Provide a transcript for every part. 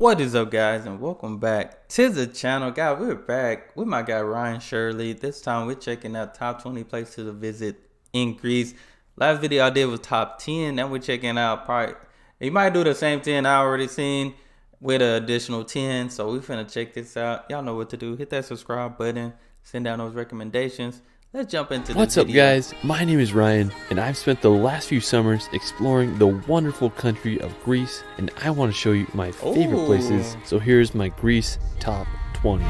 What is up, guys, and welcome back to the channel. Guys, we're back with my guy Ryan Shirley. This time we're checking out top 20 places to visit in Greece. Last video I did was top 10. Now we're checking out you might do the same 10 I already seen with an additional 10. So we're finna check this out. Y'all know what to do. Hit that subscribe button, send down those recommendations. Let's jump into this What's up, guys? My name is Ryan, and I've spent the last few summers exploring the wonderful country of Greece, and I want to show you my favorite places. So here's my Greece top 20.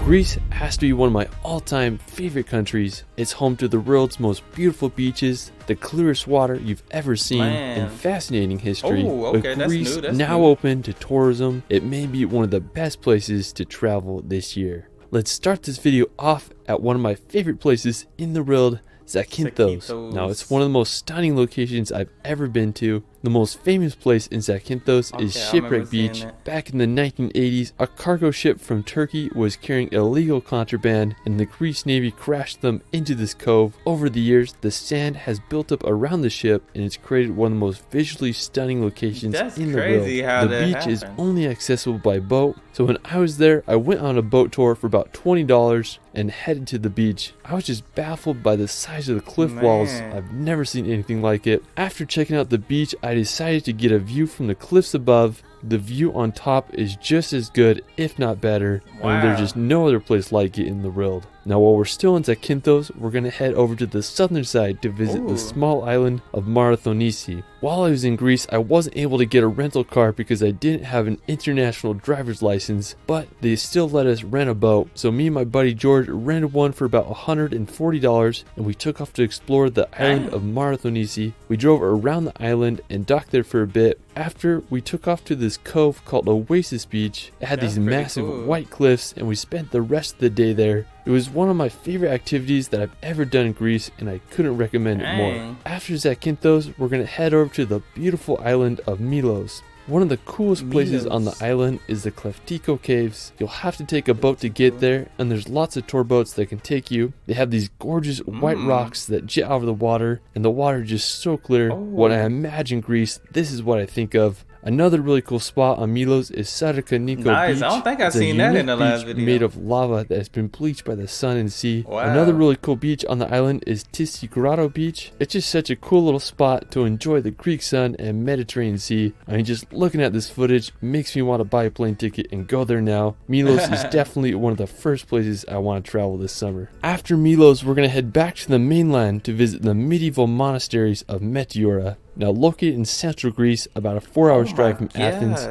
Greece has to be one of my all-time favorite countries. It's home to the world's most beautiful beaches, the clearest water you've ever seen, and fascinating history. With Greece now open to tourism, it may be one of the best places to travel this year. Let's start this video off at one of my favorite places in the world, Zakynthos. Now, it's one of the most stunning locations I've ever been to. The most famous place in Zakynthos is Shipwreck Beach. Back in the 1980s, a cargo ship from Turkey was carrying illegal contraband, and the Greece Navy crashed them into this cove. Over the years, the sand has built up around the ship, and it's created one of the most visually stunning locations in the world. The beach is only accessible by boat, so when I was there, I went on a boat tour for about $20 and headed to the beach. I was just baffled by the size of the cliff walls. I've never seen anything like it. After checking out the beach, I decided to get a view from the cliffs above. The view on top is just as good, if not better, and there's just no other place like it in the world. Now, while we're still in Zakynthos, we're going to head over to the southern side to visit the small island of Monasteries. While I was in Greece, I wasn't able to get a rental car because I didn't have an international driver's license, but they still let us rent a boat. So me and my buddy George rented one for about $140, and we took off to explore the island of Monasteries. We drove around the island and docked there for a bit. After, we took off to this cove called Oasis Beach. It had these massive white cliffs, and we spent the rest of the day there. It was one of my favorite activities that I've ever done in Greece, and I couldn't recommend it more. After Zakynthos, we're going to head over to the beautiful island of Milos. One of the coolest places on the island is the Kleftiko Caves. You'll have to take a boat to get there, and there's lots of tour boats that can take you. They have these gorgeous white rocks that jet out of the water, and the water is just so clear. When I imagine Greece, this is what I think of. Another really cool spot on Milos is Santorini Beach. I don't think I've seen that in the last video. Made of lava that has been bleached by the sun and sea. Another really cool beach on the island is Tissigorado Beach. It's just such a cool little spot to enjoy the Greek sun and Mediterranean Sea. I mean, just looking at this footage makes me want to buy a plane ticket and go there now. Milos is definitely one of the first places I want to travel this summer. After Milos, we're going to head back to the mainland to visit the medieval monasteries of Meteora. Now, located in central Greece, about a 4-hour drive from Athens,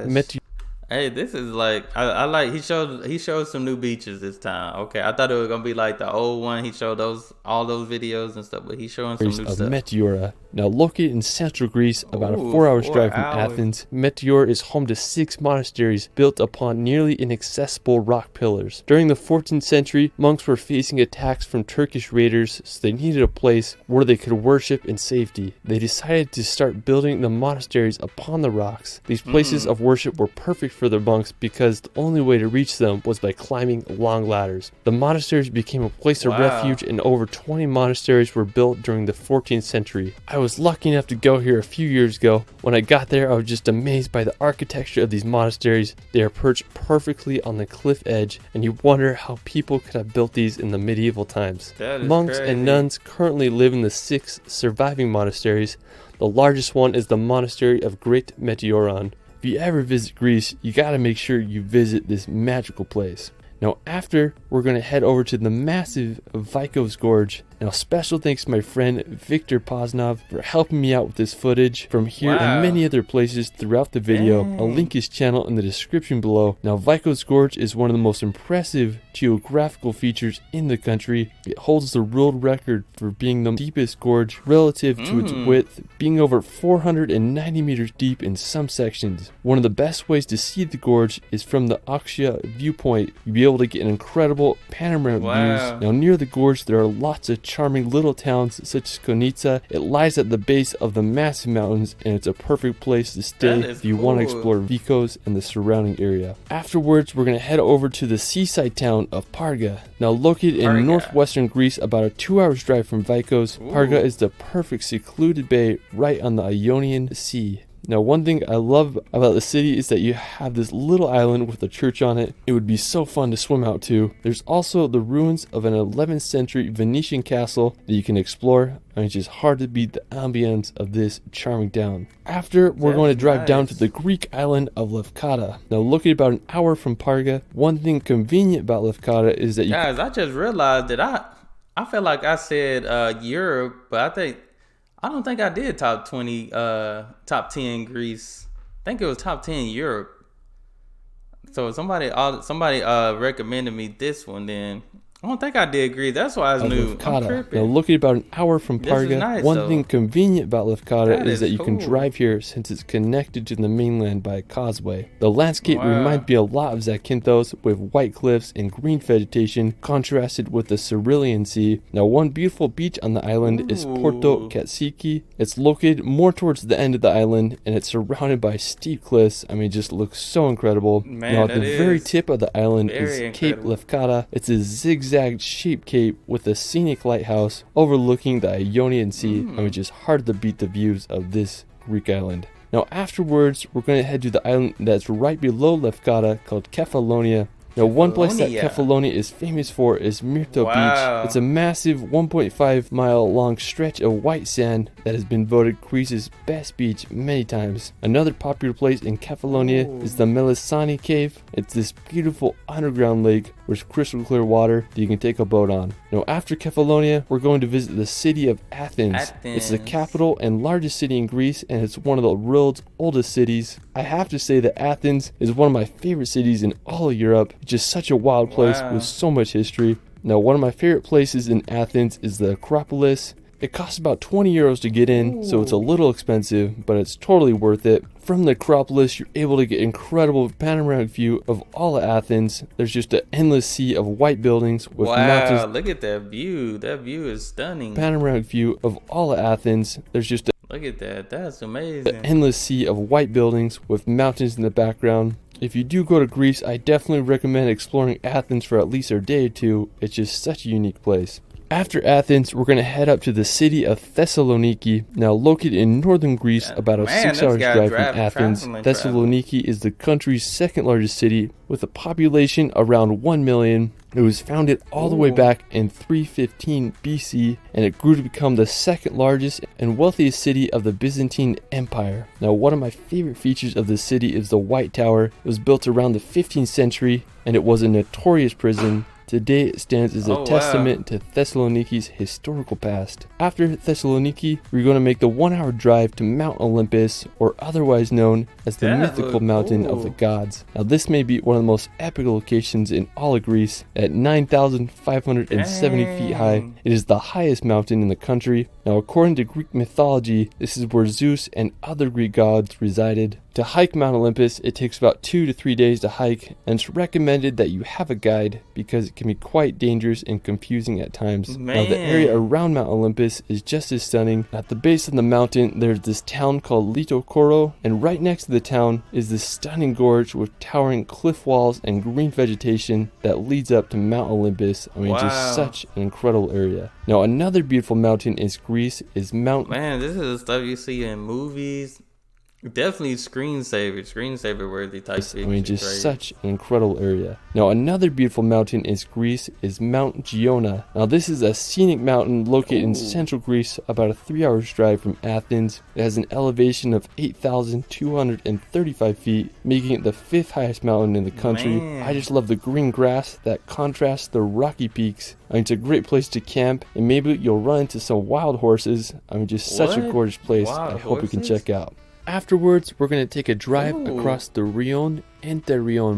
Hey, this is like I like he showed some new beaches this time. Okay, I thought it was gonna be like the old one. He showed all those videos and stuff, but he's showing some new stuff. Meteora. Now, located in central Greece, about a 4-hour drive from Athens, Meteora is home to 6 monasteries built upon nearly inaccessible rock pillars. During the 14th century, monks were facing attacks from Turkish raiders, so they needed a place where they could worship in safety. They decided to start building the monasteries upon the rocks. These places of worship were perfect for the monks because the only way to reach them was by climbing long ladders. The monasteries became a place of refuge, and over 20 monasteries were built during the 14th century. I was lucky enough to go here a few years ago. When I got there, I was just amazed by the architecture of these monasteries. They are perched perfectly on the cliff edge, and you wonder how people could have built these in the medieval times. Monks and nuns currently live in the 6 surviving monasteries. The largest one is the Monastery of Crete and Mykonos. If you ever visit Greece, you gotta make sure you visit this magical place. Now, after, we're going to head over to the massive Vikos Gorge. Now, special thanks to my friend Victor Poznov for helping me out with this footage from here and many other places throughout the video. I'll link his channel in the description below. Now, Vikos Gorge is one of the most impressive geographical features in the country. It holds the world record for being the deepest gorge relative to its width, being over 490 meters deep in some sections. One of the best ways to see the gorge is from the Acropolis viewpoint. You'll be able to get an incredible panoramic views. Now, near the gorge, there are lots of charming little towns such as Konitsa. It lies at the base of the massive mountains, and it's a perfect place to stay if you want to explore Vikos and the surrounding area. Afterwards, we're going to head over to the seaside town of Parga. Now located in northwestern Greece, about a 2-hour drive from Vikos, Parga is the perfect secluded bay right on the Ionian Sea. Now, one thing I love about the city is that you have this little island with a church on it. It would be so fun to swim out to. There's also the ruins of an 11th century Venetian castle that you can explore. And it's just hard to beat the ambience of this charming town. After, we're going to drive down to the Greek island of Lefkada. Now, located about an hour from Parga, one thing convenient about Lefkada is that Guys, I just realized that I feel like I said Europe, but I don't think I did top 10 Greece. I think it was top 10 Europe. So somebody recommended me this one then. I don't think I did Greece. That's why I was new. Now, located about an hour from Parga, one thing convenient about Lefkada is that you can drive here since it's connected to the mainland by a causeway. The landscape reminds me a lot of Zakynthos, with white cliffs and green vegetation contrasted with the Cerulean Sea. Now, one beautiful beach on the island is Porto Katsiki. It's located more towards the end of the island, and it's surrounded by steep cliffs. I mean, it just looks so incredible. Now, at the very tip of the island is Cape Lefkada. It's a zigzag shaped cape with a scenic lighthouse overlooking the Ionian Sea. I mean, just hard to beat the views of this Greek island. Now, afterwards, we're going to head to the island that's right below Lefkada called Kefalonia. Now, one place that Kefalonia is famous for is Myrto Beach. It's a massive 1.5 mile long stretch of white sand that has been voted Greece's best beach many times. Another popular place in Kefalonia is the Melisani Cave. It's this beautiful underground lake with crystal clear water that you can take a boat on. Now, after Kefalonia, we're going to visit the city of Athens. It's the capital and largest city in Greece, and it's one of the world's oldest cities. I have to say that Athens is one of my favorite cities in all of Europe. It's just such a wild place with so much history. Now, one of my favorite places in Athens is the Acropolis. It costs about 20 euros to get in, so it's a little expensive, but it's totally worth it. From the Acropolis, you're able to get incredible panoramic view of all of Athens. There's just an endless sea of white buildings with mountains. Look at that view. That view is stunning. Panoramic view of all of Athens. There's just look at that. That's amazing. An endless sea of white buildings with mountains in the background. If you do go to Greece, I definitely recommend exploring Athens for at least a day or two. It's just such a unique place. After Athens, we're going to head up to the city of Thessaloniki. Now, located in northern Greece, about a 6-hour drive from Athens, Thessaloniki is the country's second largest city with a population around 1 million. It was founded all the way back in 315 BC, and it grew to become the second largest and wealthiest city of the Byzantine Empire. Now, one of my favorite features of the city is the White Tower. It was built around the 15th century, and it was a notorious prison. Today, it stands as a testament to Thessaloniki's historical past. After Thessaloniki, we're going to make the 1-hour drive to Mount Olympus, or otherwise known as the mythical mountain of the gods. Now, this may be one of the most epic locations in all of Greece. At 9,570 feet high, it is the highest mountain in the country. Now, according to Greek mythology, this is where Zeus and other Greek gods resided. To hike Mount Olympus, it takes about 2 to 3 days to hike, and it's recommended that you have a guide because it can be quite dangerous and confusing at times. Now, the area around Mount Olympus is just as stunning. At the base of the mountain, there's this town called Litokoro, and right next to the town is this stunning gorge with towering cliff walls and green vegetation that leads up to Mount Olympus. I mean, just such an incredible area. Now, another beautiful mountain in Greece is Mount... Man, this is the stuff you see in movies. Definitely screensaver worthy type thing. I mean, just such an incredible area. Now, another beautiful mountain in Greece is Mount Giona. Now, this is a scenic mountain located in central Greece, about a 3-hour drive from Athens. It has an elevation of 8,235 feet, making it the 5th highest mountain in the country. I just love the green grass that contrasts the rocky peaks. I mean, it's a great place to camp, and maybe you'll run into some wild horses. I mean, just such a gorgeous place. I hope you can check out. Afterwards, we're going to take a drive across the Rion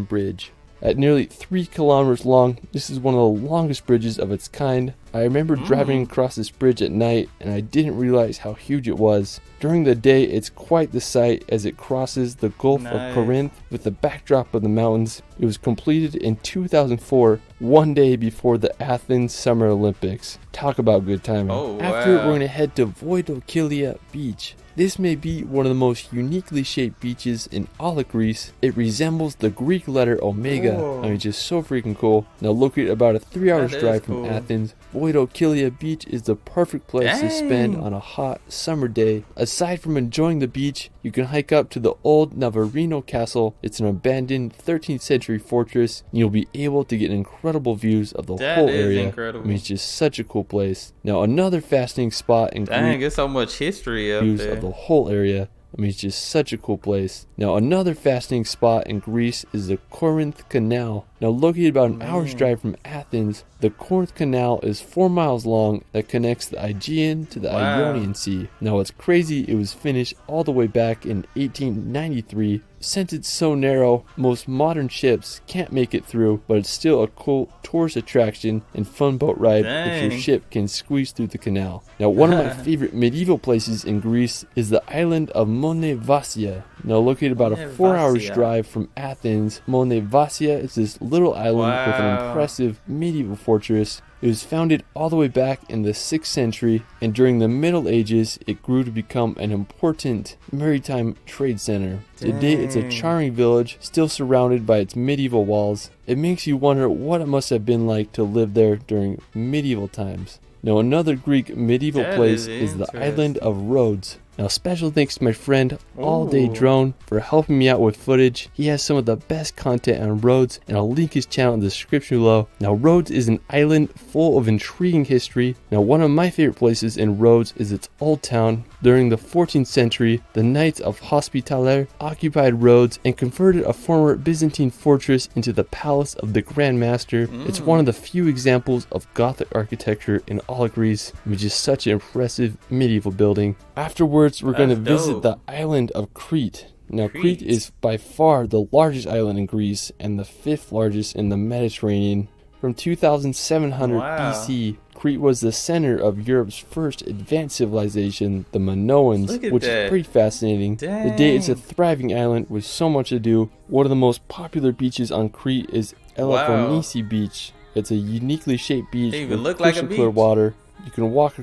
Bridge. At nearly 3 kilometers long, this is one of the longest bridges of its kind. I remember driving across this bridge at night, and I didn't realize how huge it was. During the day, it's quite the sight as it crosses the Gulf of Corinth with the backdrop of the mountains. It was completed in 2004, one day before the Athens Summer Olympics. Talk about good timing. After, we're going to head to Voidokilia Beach. This may be one of the most uniquely shaped beaches in all of Greece. It resembles the Greek letter omega. I mean, just so freaking cool. Now, located about a 3-hour drive from Athens, Voidokilia Beach is the perfect place to spend on a hot summer day. Aside from enjoying the beach, you can hike up to the old Navarino Castle. It's an abandoned 13th century fortress. You'll be able to get incredible views of the whole area. Incredible. I mean, it's just such a cool place. Now, another fascinating spot in Greece. There's so much history up there. Of the whole area. I mean, it's just such a cool place. Now, another fascinating spot in Greece is the Corinth Canal. Now, located about an hour's drive from Athens, the Corinth Canal is 4 miles long that connects the Aegean to the Ionian Sea. Now, what's crazy, it was finished all the way back in 1893. Since it's so narrow, most modern ships can't make it through, but it's still a cool tourist attraction and fun boat ride if your ship can squeeze through the canal. Now, one of my favorite medieval places in Greece is the island of Monevasia. Now, located about a 4-hour drive from Athens, Monevasia is this little island with an impressive medieval fortress. It was founded all the way back in the 6th century, and during the Middle Ages, it grew to become an important maritime trade center. Today, it's a charming village, still surrounded by its medieval walls. It makes you wonder what it must have been like to live there during medieval times. Now, another Greek medieval place is the island of Rhodes. Now, special thanks to my friend All Day Drone for helping me out with footage. He has some of the best content on Rhodes, and I'll link his channel in the description below. Now, Rhodes is an island full of intriguing history. Now, one of my favorite places in Rhodes is its old town. During the 14th century, the Knights of Hospitaller occupied Rhodes and converted a former Byzantine fortress into the palace of the Grand Master. It's one of the few examples of Gothic architecture in all of Greece, which is such an impressive medieval building. Afterwards, we're going to visit the island of Crete. Now, Crete is by far the largest island in Greece and the 5th largest in the Mediterranean. From 2700 BC, Crete was the center of Europe's first advanced civilization, the Minoans, which is pretty fascinating. Today, it's a thriving island with so much to do. One of the most popular beaches on Crete is Peloponnese Beach. It's a uniquely shaped beach with crystal clear water. You can walk.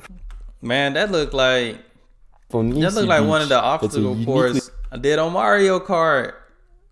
Man, that looked like one of the obstacle courses I did on Mario Kart.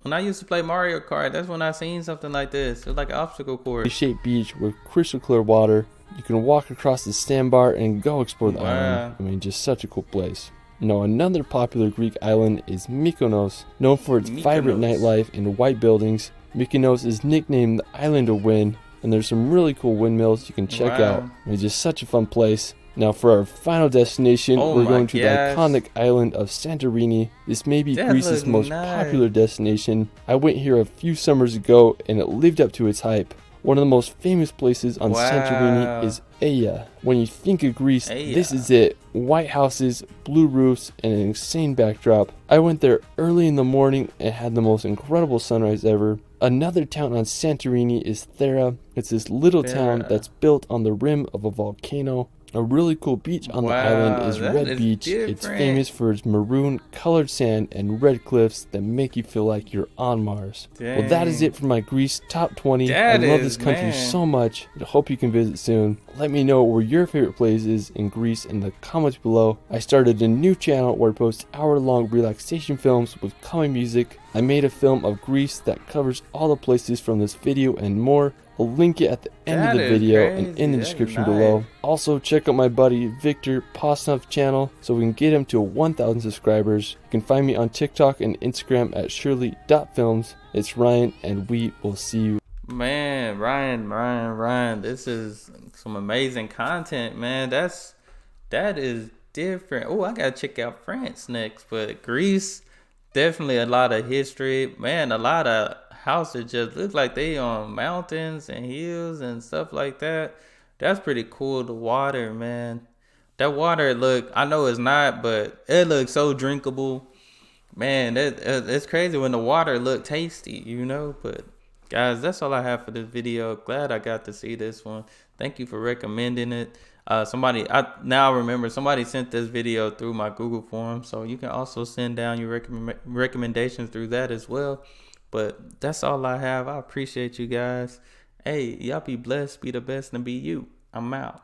When I used to play Mario Kart, that's when I seen something like this. It was like an obstacle course. Shaped beach with crystal clear water. You can walk across the sandbar and go explore the island. I mean, just such a cool place. Now, another popular Greek island is Mykonos. Known for its vibrant nightlife and white buildings, Mykonos is nicknamed the Island of Wind, and there's some really cool windmills you can check out. It's just such a fun place. Now, for our final destination, we're going to the iconic island of Santorini. This may be Greece's most popular destination. I went here a few summers ago, and it lived up to its hype. One of the most famous places on Santorini is Aia. When you think of Greece, this is it. White houses, blue roofs, and an insane backdrop. I went there early in the morning and had the most incredible sunrise ever. Another town on Santorini is Thera. It's this little town that's built on the rim of a volcano. A really cool beach on the island is Red Beach. It's famous for its maroon colored sand and red cliffs that make you feel like you're on Mars. Well, that is it for my Greece top 20. I love this country so much. I hope you can visit soon. Let me know where your favorite place is in Greece in the comments below. I started a new channel where I post hour-long relaxation films with calming music. I made a film of Greece that covers all the places from this video and more. I'll link it at the end of the video and in the description below. Also, check out my buddy Victor Posnov's channel so we can get him to 1,000 subscribers. You can find me on TikTok and Instagram at shirley.films. It's Ryan, and we will see you. Man, Ryan, this is some amazing content, man. That is different. Oh, I gotta check out France next, but Greece, definitely a lot of history, man. A lot of houses just look like they on mountains and hills and stuff like that. That's pretty cool. The water, man. That water I know it's not, but it looks so drinkable. Man, it's crazy when the water look tasty, you know, but Guys, that's all I have for this video. Glad I got to see this one. Thank you for recommending it. Somebody sent this video through my Google form, so you can also send down your recommendations through that as well. But that's all I have. I appreciate you guys. Hey, y'all be blessed, be the best, and be you. I'm out.